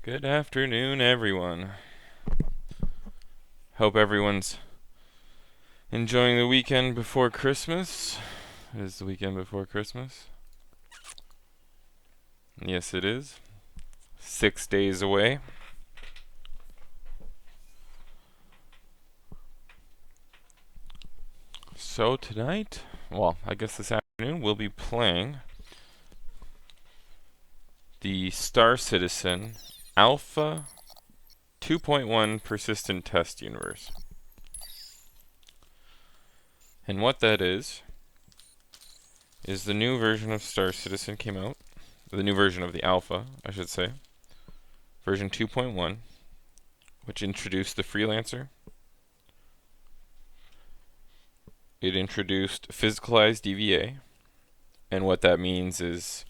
Good afternoon, everyone. Hope everyone's enjoying the weekend before Christmas. It is the weekend before Christmas. Yes, it is. 6 days away. So tonight, well, I guess this afternoon, we'll be playing the Star Citizen Alpha 2.1 Persistent Test Universe. And what that is the new version of Star Citizen came out. The new version of the Alpha, I should say. Version 2.1, which introduced the Freelancer. It introduced physicalized DVA. And what that means is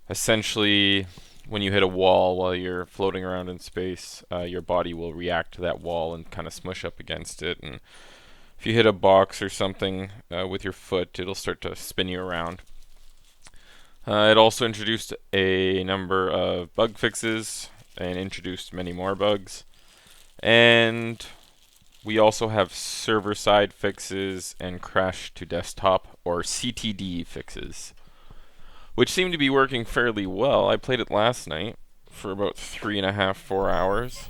essentially when you hit a wall while you're floating around in space, your body will react to that wall and kind of smush up against it. And if you hit a box or something with your foot, it'll start to spin you around. It also introduced a number of bug fixes and introduced many more bugs. And we also have server-side fixes and crash to desktop, or CTD fixes, which seem to be working fairly well. I played it last night for about 3.5, 4 hours,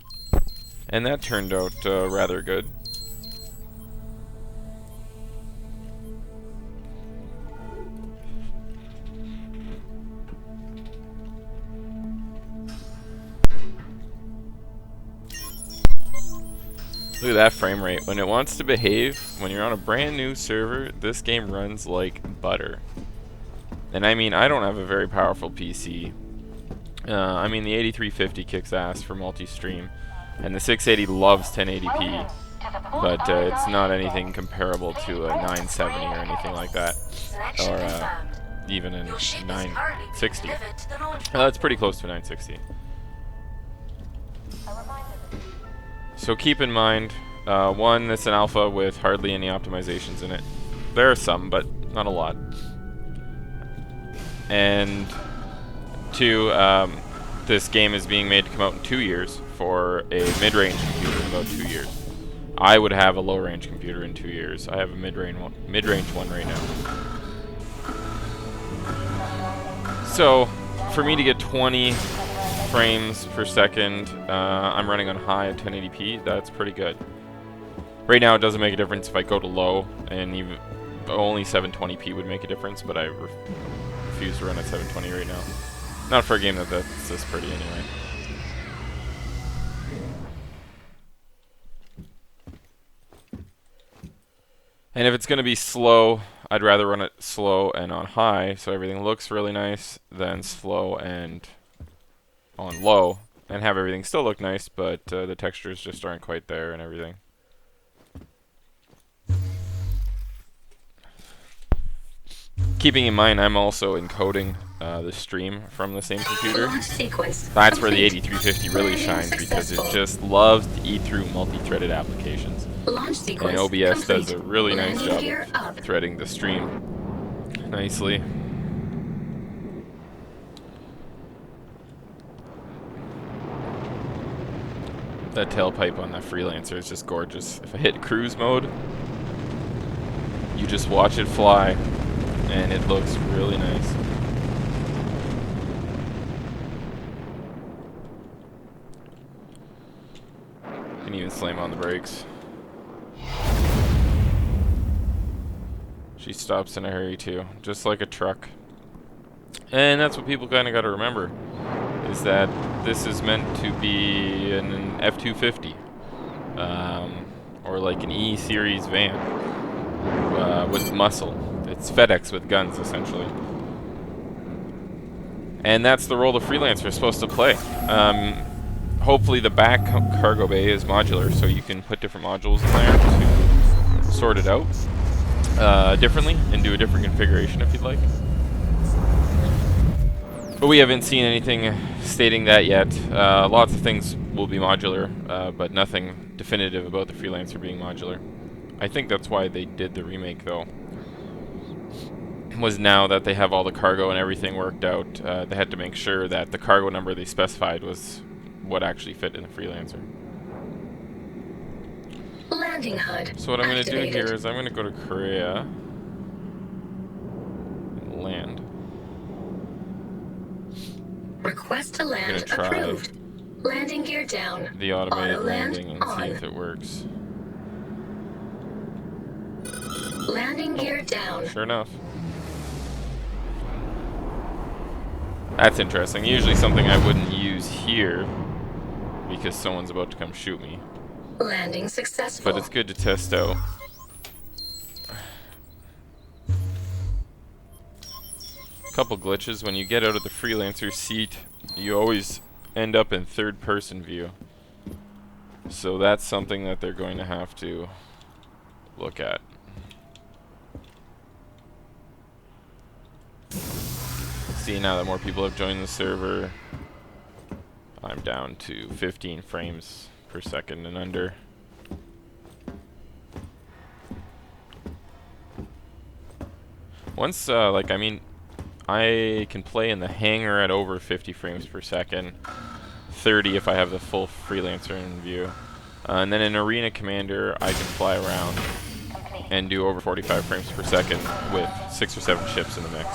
and that turned out rather good. Look at that frame rate. When it wants to behave, when you're on a brand new server, this game runs like butter. And I mean, I don't have a very powerful PC. I mean, the 8350 kicks ass for multi-stream, and the 680 loves 1080p, but it's not anything comparable to a 970 or anything like that, or even a 960. It's pretty close to a 960. So keep in mind, one, it's an alpha with hardly any optimizations in it. There are some, but not a lot. And two, this game is being made to come out in 2 years for a mid-range computer in about 2 years. I would have a low-range computer in 2 years. I have a mid-range one right now. So, for me to get 20 frames per second, I'm running on high at 1080p. That's pretty good. Right now, it doesn't make a difference if I go to low, and even only 720p would make a difference, but I refuse to run at 720 right now. Not for a game that's this pretty anyway. And if it's going to be slow, I'd rather run it slow and on high, so everything looks really nice, than slow and on low, and have everything still look nice, but the textures just aren't quite there and everything. Keeping in mind, I'm also encoding the stream from the same computer. That's where the 8350 really shines, because it just loves to eat through multi-threaded applications. And OBS does a really nice job of threading the stream nicely. That tailpipe on that Freelancer is just gorgeous. If I hit cruise mode, you just watch it fly, and it looks really nice. You can even slam on the brakes. She stops in a hurry too, just like a truck. And that's what people kind of got to remember, is that this is meant to be an F-250, or like an E-series van with muscle. It's FedEx with guns, essentially. And that's the role the Freelancer is supposed to play. Hopefully the back cargo bay is modular, so you can put different modules in there to sort it out differently and do a different configuration if you'd like. But we haven't seen anything stating that yet. Lots of things will be modular, but nothing definitive about the Freelancer being modular. I think that's why they did the remake, though. was now that they have all the cargo and everything worked out, they had to make sure that the cargo number they specified was what actually fit in the Freelancer. Landing HUD. So what I'm going to do activated. here is I'm going to go to Korea and land. Request to land I'm gonna try approved. Landing gear down. the automated Auto land landing and on. see if it works. Landing gear down. Sure enough. That's interesting. Usually something I wouldn't use here because someone's about to come shoot me. Landing successful. But it's good to test out. Couple glitches. When you get out of the Freelancer seat, you always end up in third person view. So that's something that they're going to have to look at. See, now that more people have joined the server, I'm down to 15 frames per second and under. Once, like, I mean, I can play in the hangar at over 50 frames per second, 30 if I have the full Freelancer in view. And then in Arena Commander, I can fly around and do over 45 frames per second with 6 or 7 ships in the mix.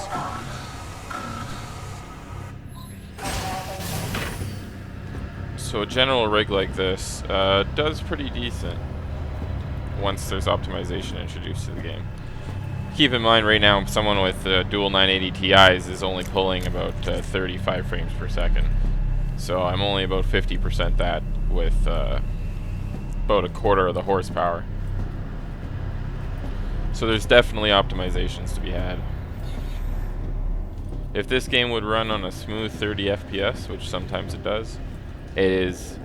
So a general rig like this does pretty decent once there's optimization introduced to the game. Keep in mind right now someone with dual 980 Ti's is only pulling about 35 frames per second. So I'm only about 50% that with about a quarter of the horsepower. So there's definitely optimizations to be had. If this game would run on a smooth 30 FPS, which sometimes it does, it is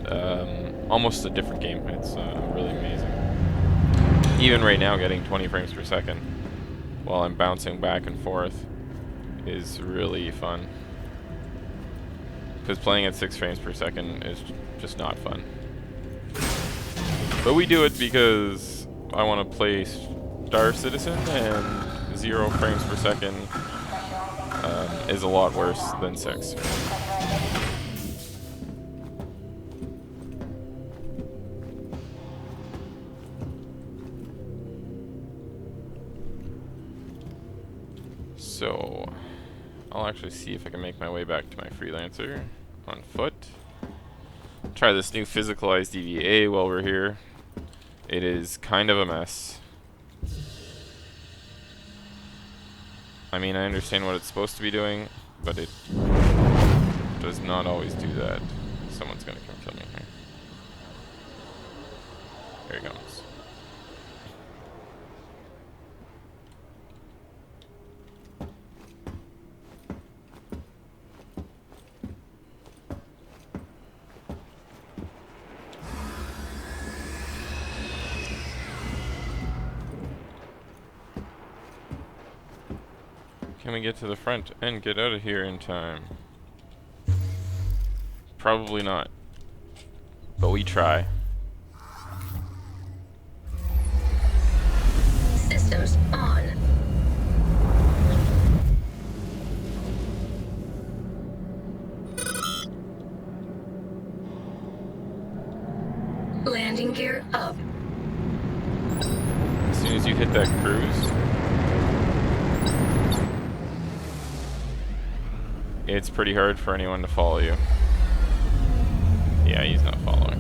almost a different game. It's really amazing. Even right now, getting 20 frames per second while I'm bouncing back and forth is really fun. Because playing at 6 frames per second is just not fun. But we do it because I want to play Star Citizen, and 0 frames per second is a lot worse than 6. So I'll actually see if I can make my way back to my Freelancer on foot. Try this new physicalized EVA while we're here. It is kind of a mess. I mean, I understand what it's supposed to be doing, but it does not always do that. Someone's gonna come kill me here. Here he comes. Can we get to the front and get out of here in time? Probably not. But we try. Systems on. Landing gear up. As soon as you hit that cruise, it's pretty hard for anyone to follow you. Yeah, he's not following.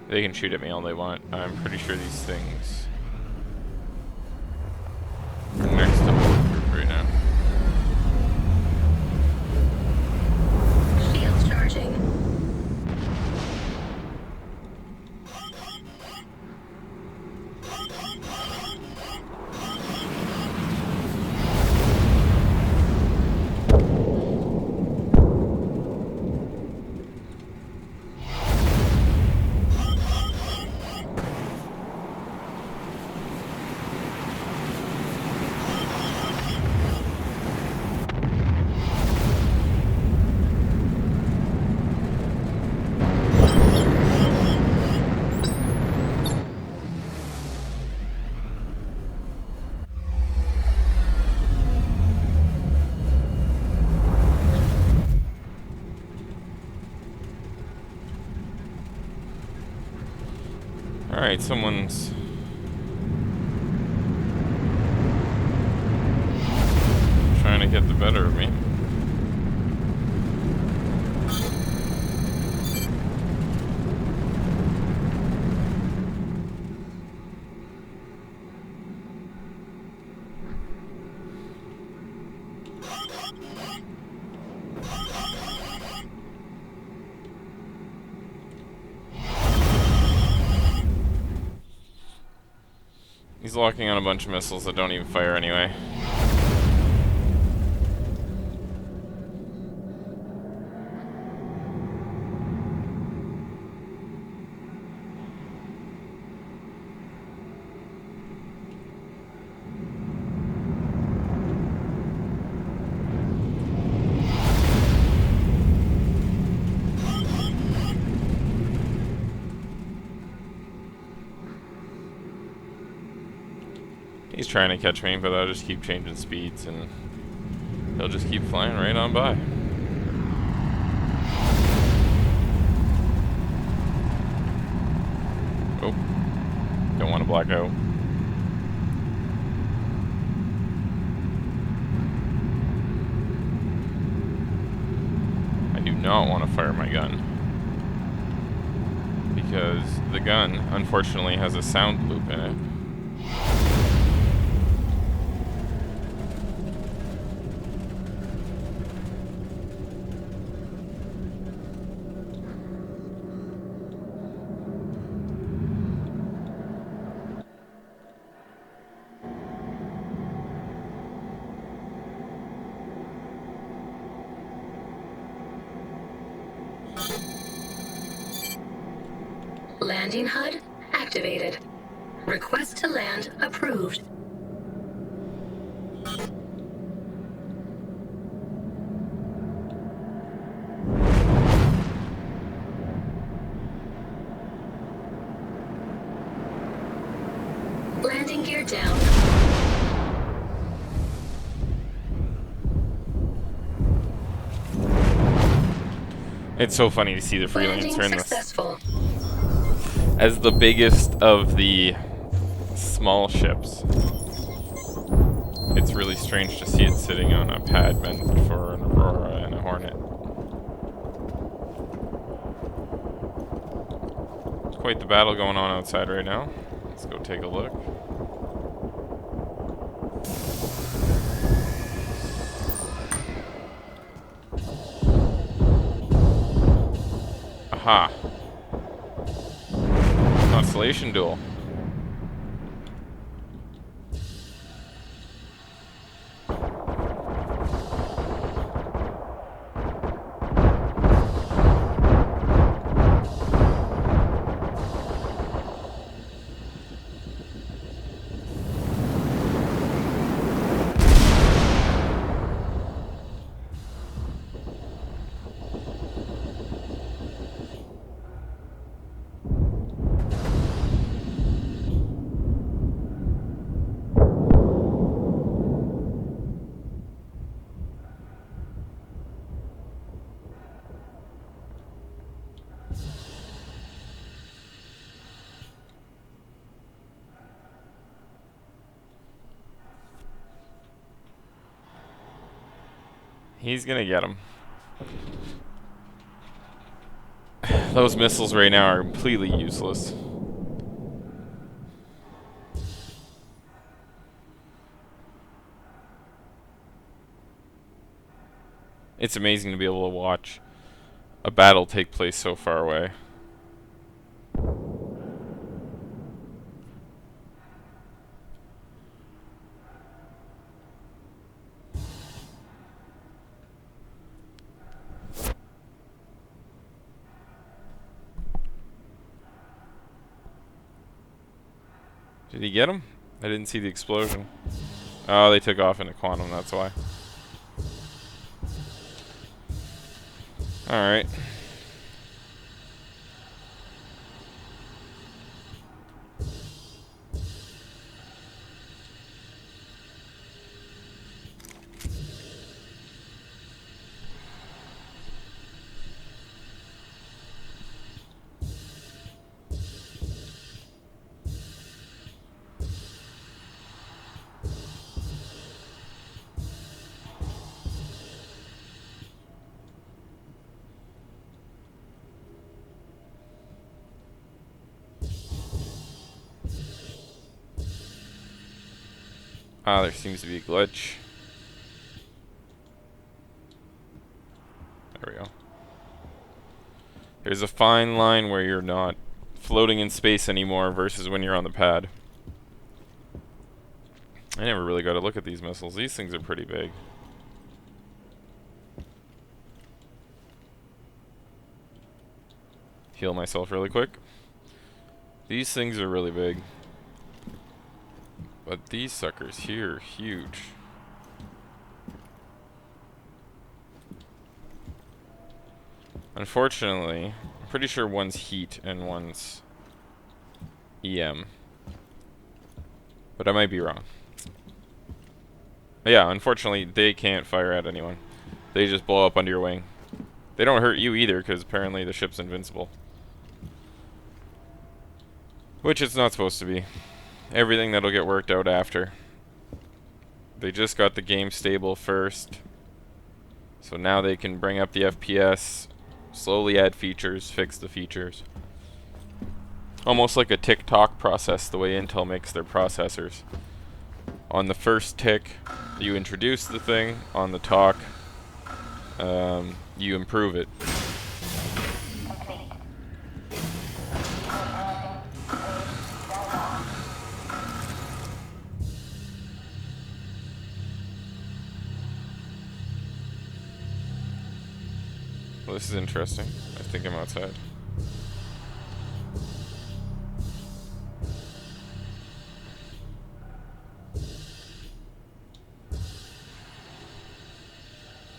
They can shoot at me all they want. I'm pretty sure these things Alright, someone's trying to get the better of me. He's locking on a bunch of missiles that don't even fire anyway. He's trying to catch me, but I'll just keep changing speeds and he'll just keep flying right on by. Oh, don't want to black out. I do not want to fire my gun, because the gun, unfortunately, has a sound loop in it. Landing HUD activated. Request to land approved. Landing gear down. It's so funny to see the Freelancer in this Successful. as the biggest of the small ships. It's really strange to see it sitting on a pad meant for an Aurora and a Hornet. Quite the battle going on outside right now. Let's go take a look. Aha. Constellation duel. He's gonna get him. Those missiles right now are completely useless. It's amazing to be able to watch a battle take place so far away. Did he get him? I didn't see the explosion. Oh, they took off into quantum, that's why. Alright. Ah, there seems to be a glitch. There we go. There's a fine line where you're not floating in space anymore versus when you're on the pad. I never really got to look at these missiles. These things are pretty big. Heal myself really quick. These things are really big. But these suckers here are huge. Unfortunately, I'm pretty sure one's heat and one's EM. But I might be wrong. But yeah, unfortunately, they can't fire at anyone. They just blow up under your wing. They don't hurt you either, because apparently the ship's invincible. Which it's not supposed to be. Everything that'll get worked out after. They just got the game stable first. So now they can bring up the FPS, slowly add features, fix the features. Almost like a tick-tock process, the way Intel makes their processors. On the first tick, you introduce the thing. On the talk, you improve it. Well, this is interesting. I think I'm outside.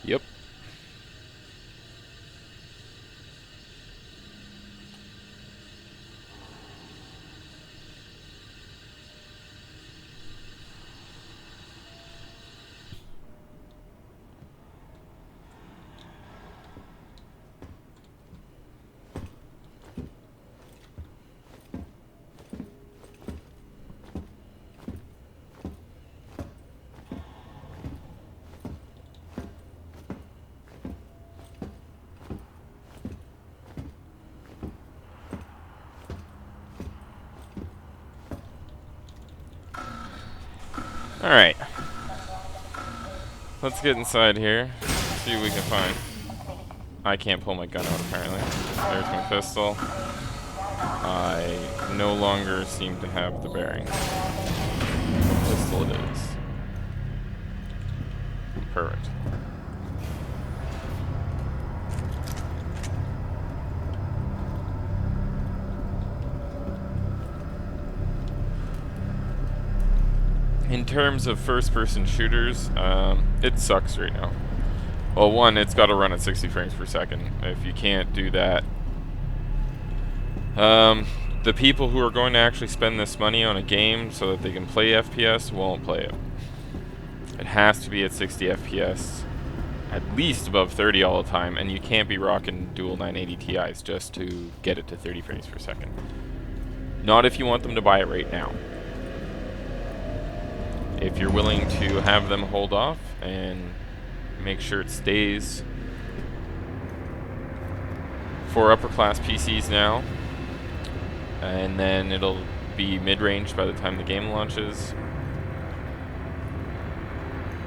Yep. Alright. Let's get inside here. See what we can find. I can't pull my gun out apparently. There's my pistol. I no longer seem to have the bearings. What pistol it is. Perfect. In terms of first-person shooters, it sucks right now. Well, one, it's got to run at 60 frames per second. If you can't do that, the people who are going to actually spend this money on a game so that they can play FPS won't play it. It has to be at 60 FPS, at least above 30 all the time, and you can't be rocking dual 980 Ti's just to get it to 30 frames per second. Not if you want them to buy it right now. If you're willing to have them hold off and make sure it stays for upper class PCs now, and then it'll be mid-range by the time the game launches,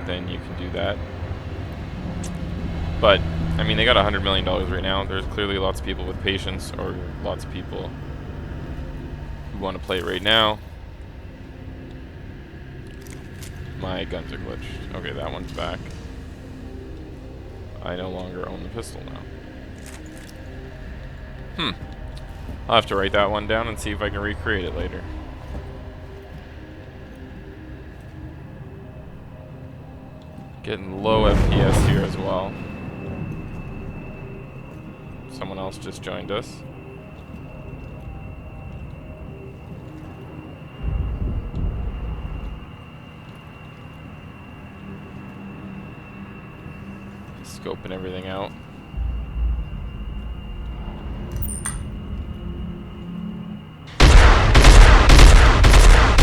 then you can do that. But I mean, they got $100 million right now. There's clearly lots of people with patience, or lots of people who want to play it right now. My guns are glitched. Okay, that one's back. I no longer own the pistol now. I'll have to write that one down and see if I can recreate it later. Getting low FPS here as well. Someone else just joined us. Scoping everything out.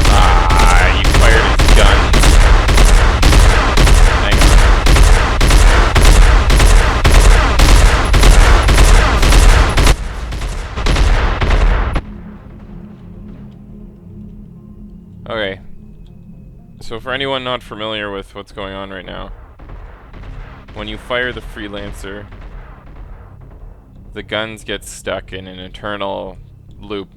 Ah, you fired his gun. Okay. So for anyone not familiar with what's going on right now, when you fire the Freelancer, the guns get stuck in an eternal loop.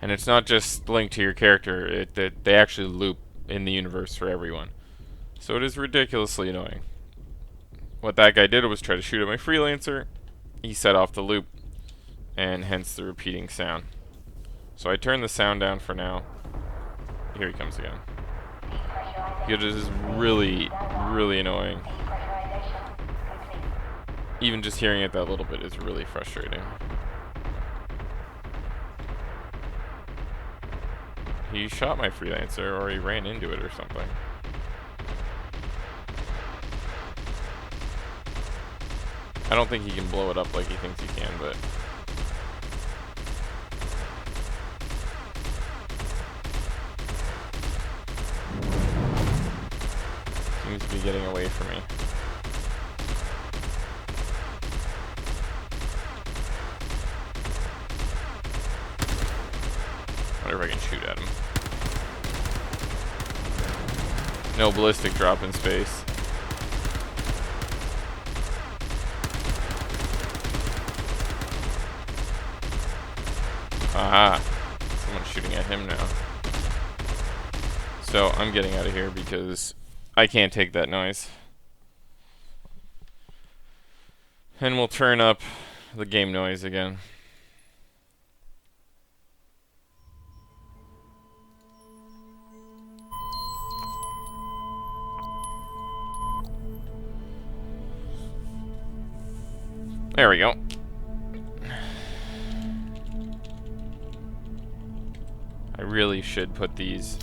And it's not just linked to your character, they actually loop in the universe for everyone. So it is ridiculously annoying. What that guy did was try to shoot at my Freelancer. He set off the loop, and hence the repeating sound. So I turned the sound down for now. Here he comes again. It is really, really annoying. Even just hearing it that little bit is really frustrating. He shot my Freelancer, or he ran into it or something. I don't think he can blow it up like he thinks he can, but... seems to be getting away from me. I wonder if I can shoot at him. No ballistic drop in space. Aha! Someone's shooting at him now. So I'm getting out of here because I can't take that noise. And we'll turn up the game noise again. There we go. I really should put these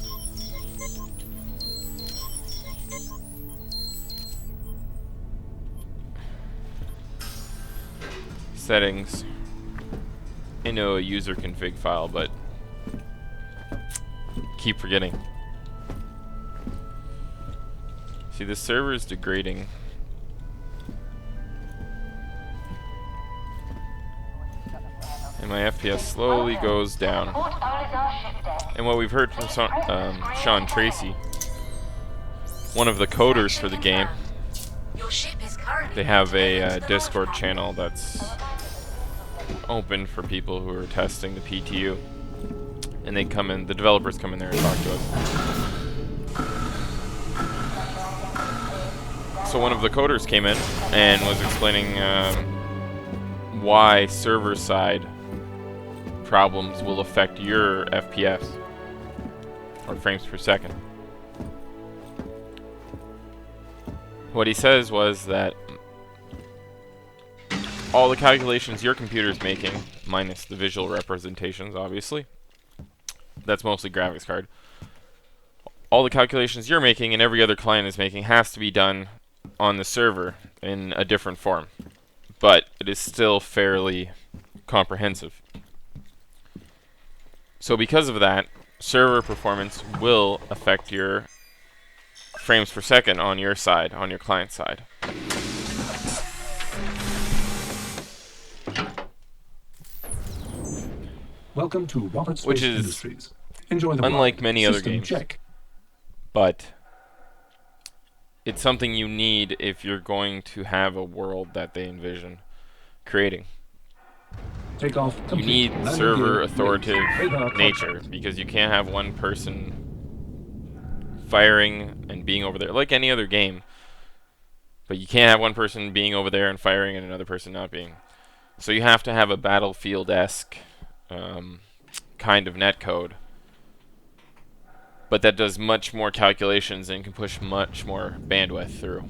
settings into a user config file, but keep forgetting. See, the server is degrading. And my FPS slowly goes down. And what we've heard from Sean Tracy, one of the coders for the game, they have a Discord channel that's open for people who are testing the PTU. And they come in, the developers come in there and talk to us. So one of the coders came in and was explaining why server-side problems will affect your FPS, or frames per second. What he says was that all the calculations your computer is making, minus the visual representations, obviously, that's mostly graphics card, all the calculations you're making and every other client is making has to be done on the server in a different form. But it is still fairly comprehensive. So because of that, server performance will affect your frames per second on your side, on your client side. Welcome to Roberts Which Space is Industries. Enjoy the unlike ride. many other System games. check. But it's something you need if you're going to have a world that they envision creating. Take off You complete. need Landing server gear authoritative ready. Radar nature, contact. because you can't have one person firing and being over there, like any other game. But you can't have one person being over there and firing and another person not being. So you have to have a Battlefield-esque kind of netcode but that does much more calculations and can push much more bandwidth through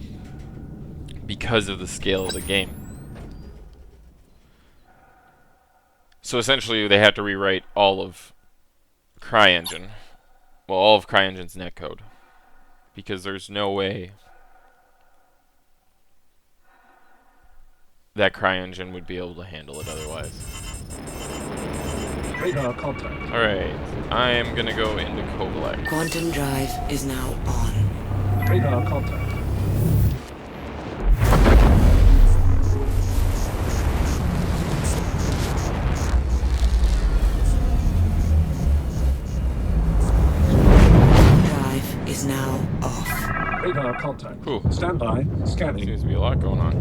because of the scale of the game. So essentially, they had to rewrite all of CryEngine. Well, all of CryEngine's netcode. Because there's no way that CryEngine would be able to handle it otherwise. Radar contact. Alright, I am gonna go into Kovalex. Quantum drive is now on. Radar contact. Drive is now off. Radar contact. Cool. Stand by. Scanning. Seems to be a lot going on.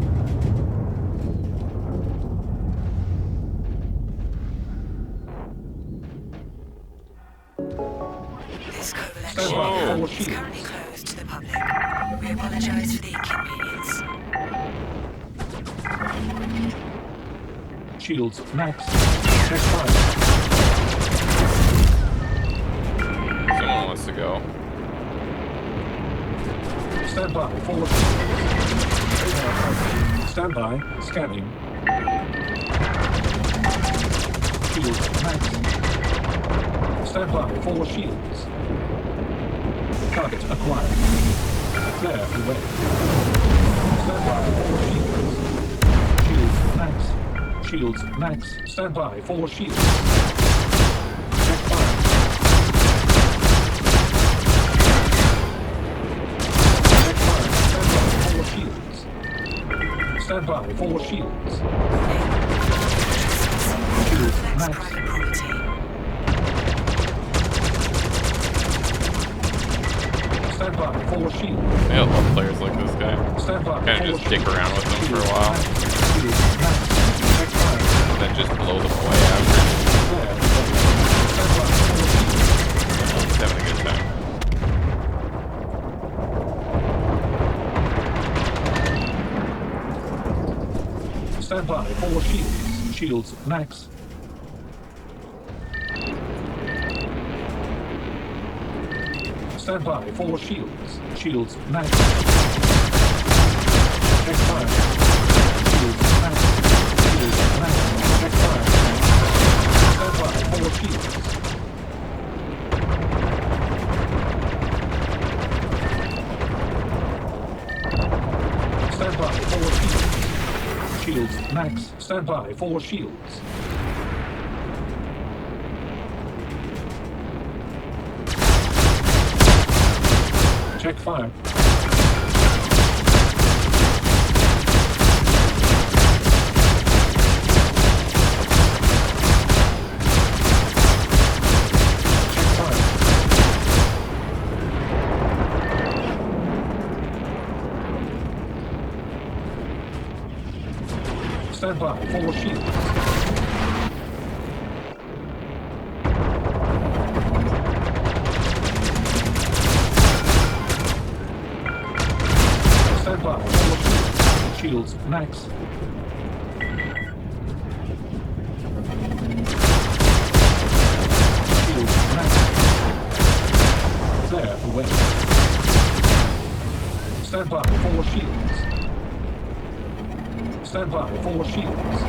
This Kovalex Stand by. Whoa. Forward is shield. currently closed to the public. We apologize for the inconvenience. Shields max. Check fire. Someone wants to go. Stand by. Forward shield. Radar contact. Stand by. Scanning. Shields max. Stand by. Forward shields. Target acquired. Flare away. Stand by. Forward shields. Shields max. Shields max. Stand by. Forward shields. Check fire. Check fire. Stand by. Forward shields. Stand by. Forward shields. Shields Kovalex max. private property. Stand by. Forward shield. I love players like this guy. Stand by. Kind of Forward just dick shield. around with them for a while, Shields max. Check fire. and then just blow them away after. Flare. Stand by. Forward shield. He's having a good time. Stand by. Forward shields. Shields max. Stand by. Forward shields. Shields max. Check fire. Shields max. Shields max. Check fire. Stand by. Forward shields. Stand by. Forward shields. Shields max. Stand by. Forward shields. Check fire. Check fire. Stand by. Forward shields. Stand by. Forward shields. Shields max. Shields max. Flare away. Stand by. Forward shields. Stand by. Forward shields.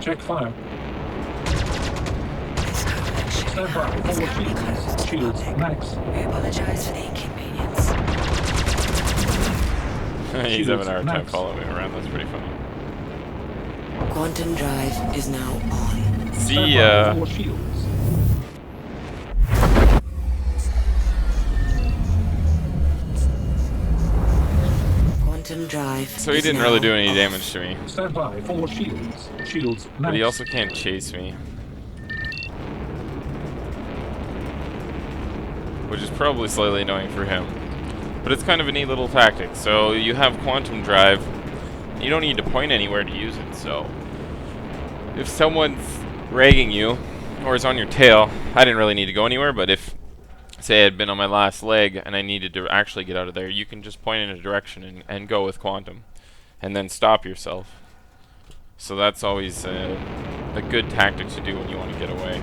Check fire. This Kovalex Stand by. is Forward currently closed shields. to the Shields public. max. We apologize for the inconvenience. He's having a hard time Max. following me around. That's pretty funny. Quantum drive is now on. See Stand by. ya. Forward shields. Quantum drive. So he is didn't really now do any off. damage to me. Stand by. Forward shields. Shields max. But he also can't chase me. Which is probably slightly annoying for him. But it's kind of a neat little tactic. So you have quantum drive. You don't need to point anywhere to use it. So if someone's ragging you or is on your tail, I didn't really need to go anywhere. But if, say, I had been on my last leg and I needed to actually get out of there, you can just point in a direction and go with quantum. And then stop yourself. So that's always a good tactic to do when you want to get away.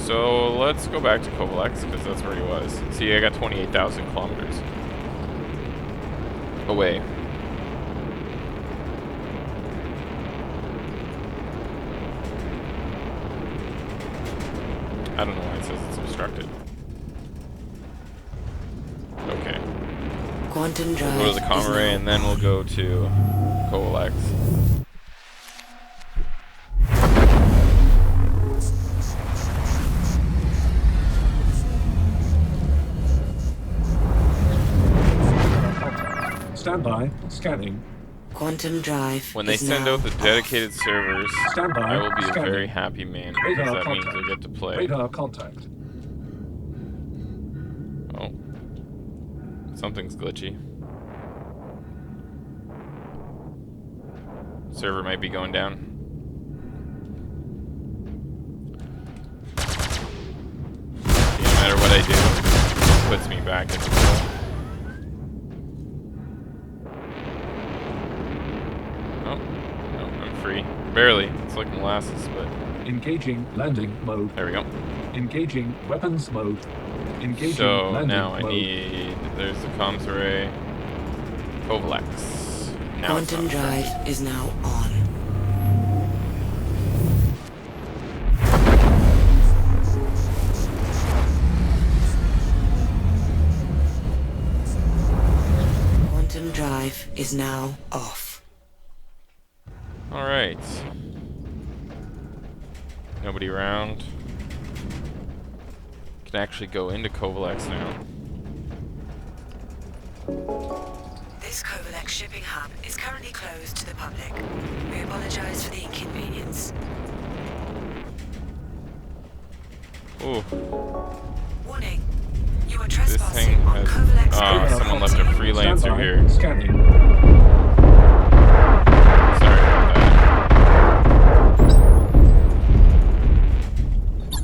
So let's go back to Kovalex because that's where he was. See, I got 28,000 kilometers away. I don't know why it says it's obstructed. Okay. Quantum We'll drive go to the is Comare now and then we'll on. go to Kovalex. Stand by. Scanning. Quantum drive When they is send now out the off. dedicated servers, Stand by. I will be a Scanning. very happy man because Radar that means contact. I get to play. Radar contact. Oh. Something's glitchy. Server might be going down. No matter what I do, it puts me back in the middle. Oh, no, I'm free. Barely. It's like molasses, but Engaging landing mode. there we go. Engaging weapons mode. Engaging So landing now I mode. need. There's the comms array. Kovalex. Now it's Quantum not drive obstructed. is now on. Quantum drive is now off. Alright. Nobody around. Can actually go into Kovalex now. This Kovalex shipping hub is currently closed to the public. We apologize for the inconvenience. Ooh, Warning. You are this trespassing thing on has. Kovalex Radar Someone left a contact. freelancer Stand by. here. Scanning. Sorry about that.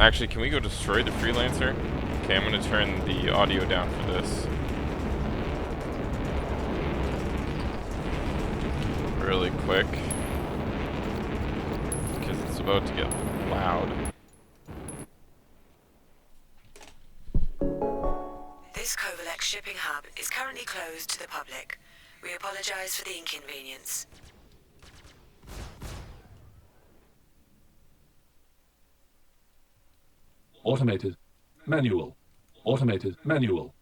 Actually, can we go destroy the freelancer? Okay, I'm gonna turn the audio down for this. Really quick. Because it's about to get loud. This Kovalex shipping hub is currently closed to the public. We apologize for the inconvenience. Automated. Manual. Automated. Manual.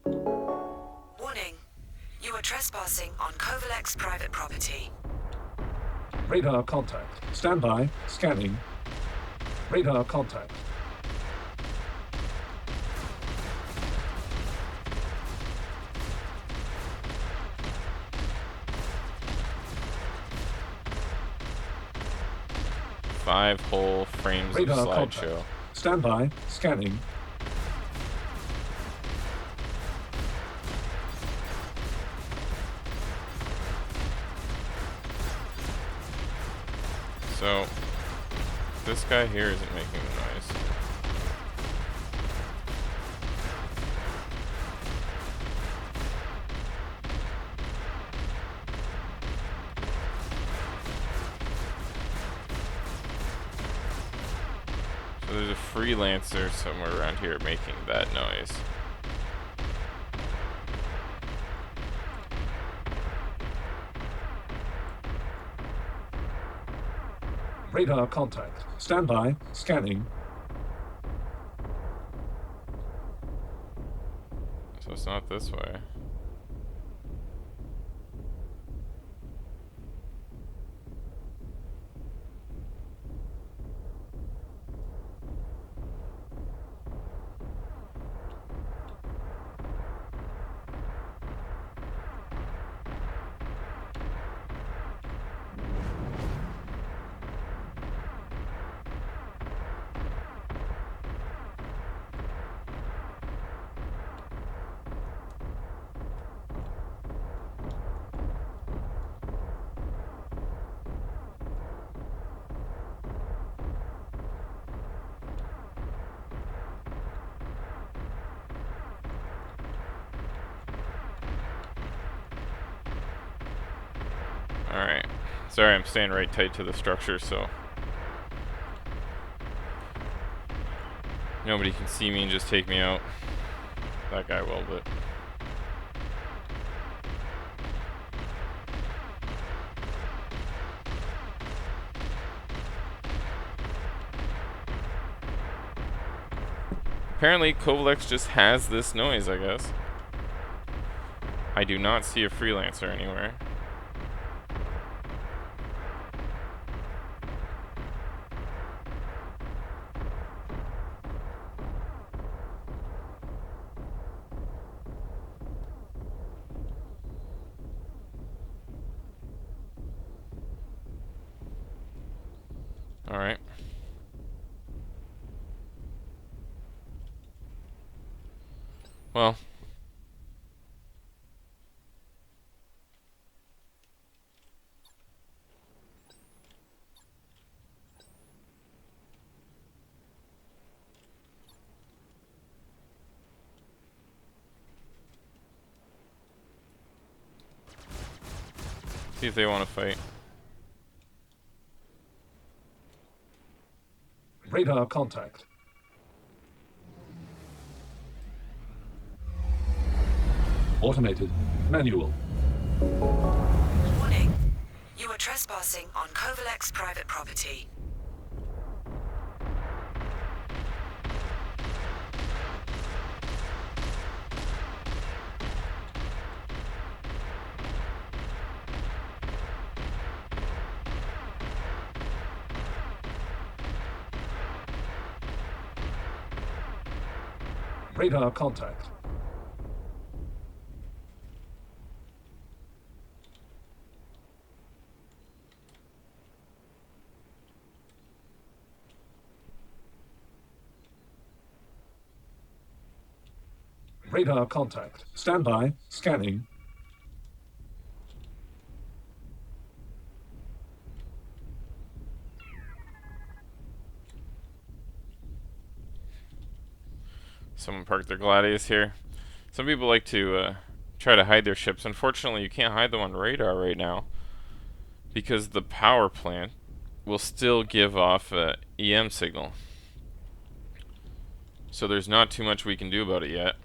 Warning. You are trespassing on Kovalex private property. Radar contact. Stand by. Scanning. Radar contact. Five whole frames of Radar slideshow. contact. Stand by. Scanning. So, this guy here isn't making the noise. So there's a freelancer somewhere around here making that noise. Radar contact. Stand by. Scanning. So it's not this way. Alright. Sorry, I'm staying right tight to the structure, so Nobody can see me and just take me out. That guy will, but... Apparently, Kovalex just has this noise, I guess. I do not see a Freelancer anywhere. Alright. Well. See if they want to fight. Radar contact. Automated. Manual. Warning. You are trespassing on Kovalex private property. Radar contact. Radar contact. Standby. Scanning. Someone parked their Gladius here. Some people like to try to hide their ships. Unfortunately, you can't hide them on radar right now because the power plant will still give off a EM signal. So there's not too much we can do about it yet.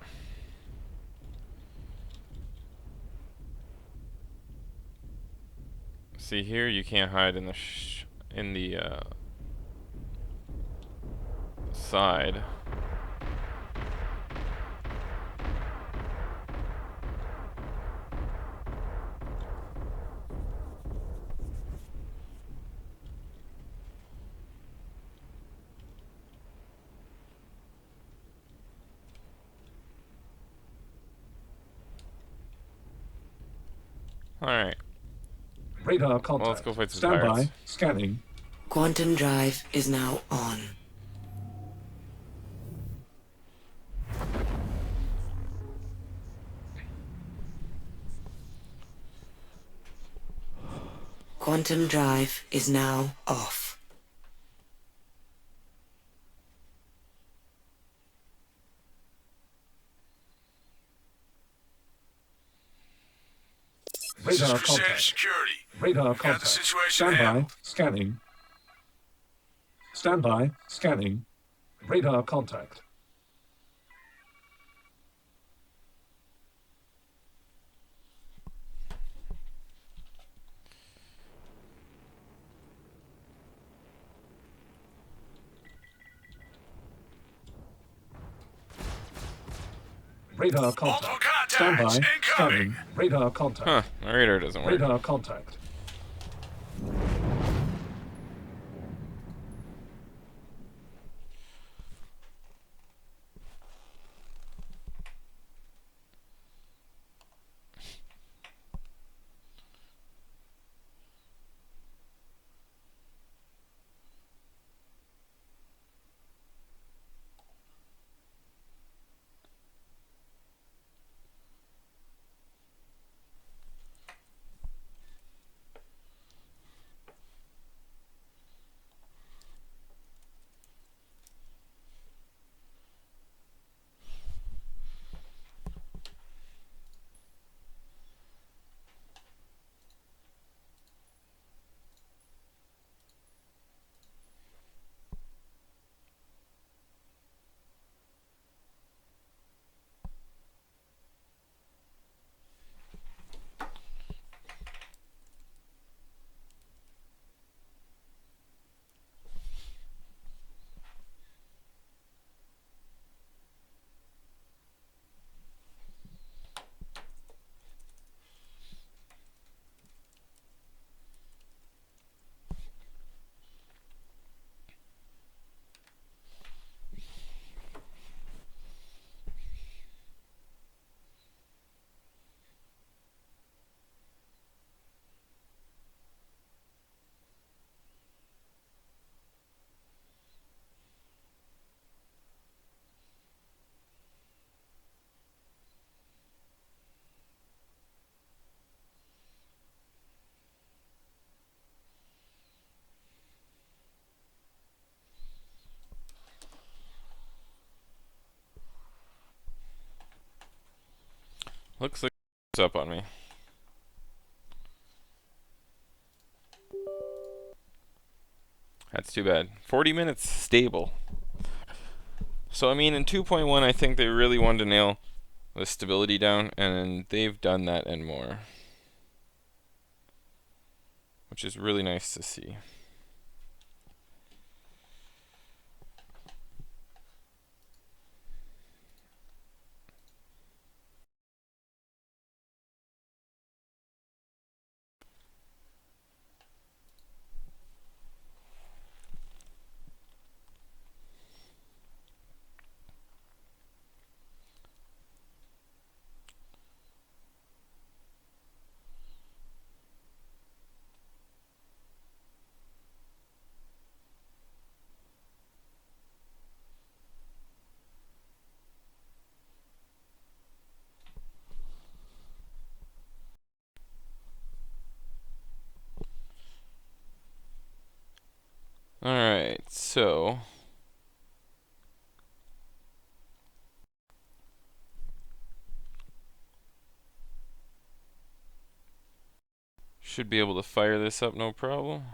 See here, you can't hide in the side. Alright. Radar contact. Well, let's go fight some Standby. pirates. Scanning. Quantum drive is now on. Quantum drive is now off. Radar contact. Security. Radar Got the contact. situation Standby. handled. Scanning. Standby. Scanning. Radar contact. Radar contact. Multiple contacts Standby. incoming. Scanning. Radar contact. Huh, my radar doesn't work. Radar contact. Looks like it's up on me. That's too bad. 40 minutes stable. So, I mean, in 2.1, I think they really wanted to nail the stability down, and they've done that and more. Which is really nice to see. Alright, so should be able to fire this up no problem.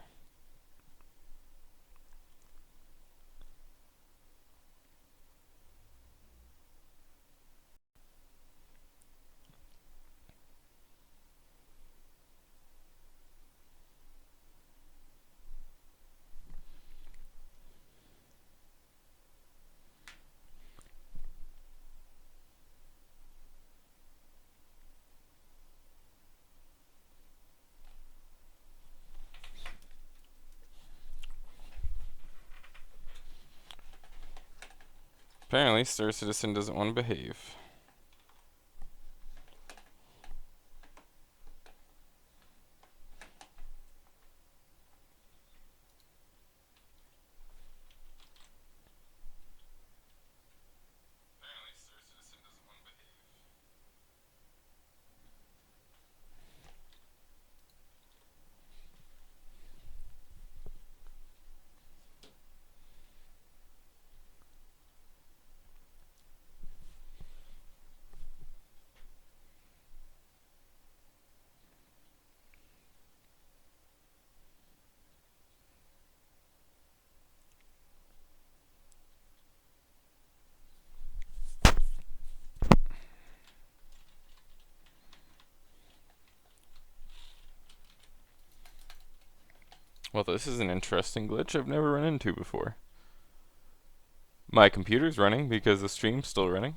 Apparently, Star Citizen doesn't want to behave. Well, this is an interesting glitch I've never run into before. My computer's running because the stream's still running.